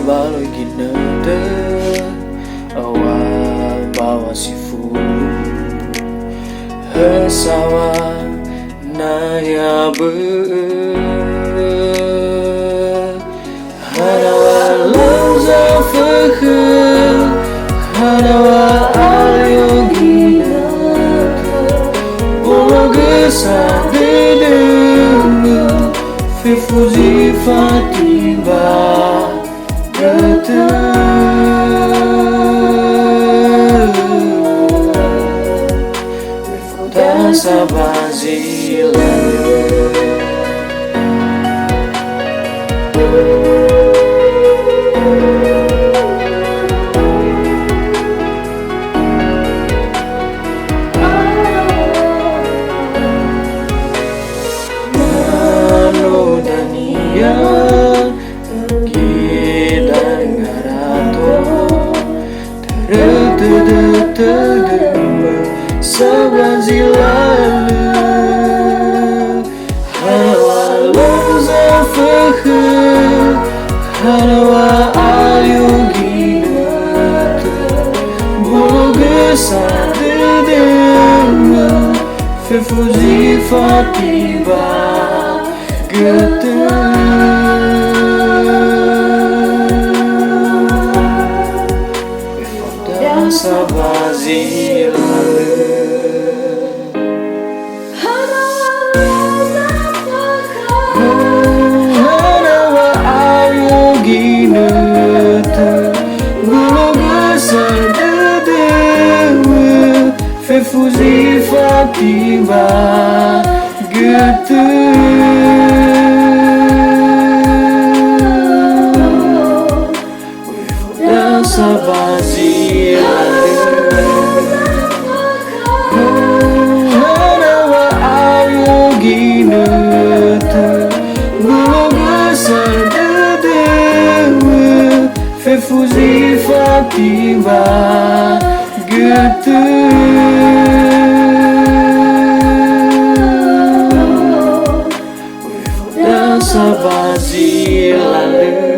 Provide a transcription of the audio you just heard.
Baloi ginete awan bawa sifu hesawa naya be hanawa lauza fakhe hanawa ayo ginete ologesa dedemu fifuzi fatimba Dança brasileira. Mano Dania se-Brasil lalu hanawa lauza fakhe hanawa ayu ginete bologesa dedemu fefuzi fatiba gete dança brasileira. Fefuzi Fatima Goethe dança brasileira. Hanawa ayo ginete bologesa dedemu fefuzi Fatima Goethe dança brasileira.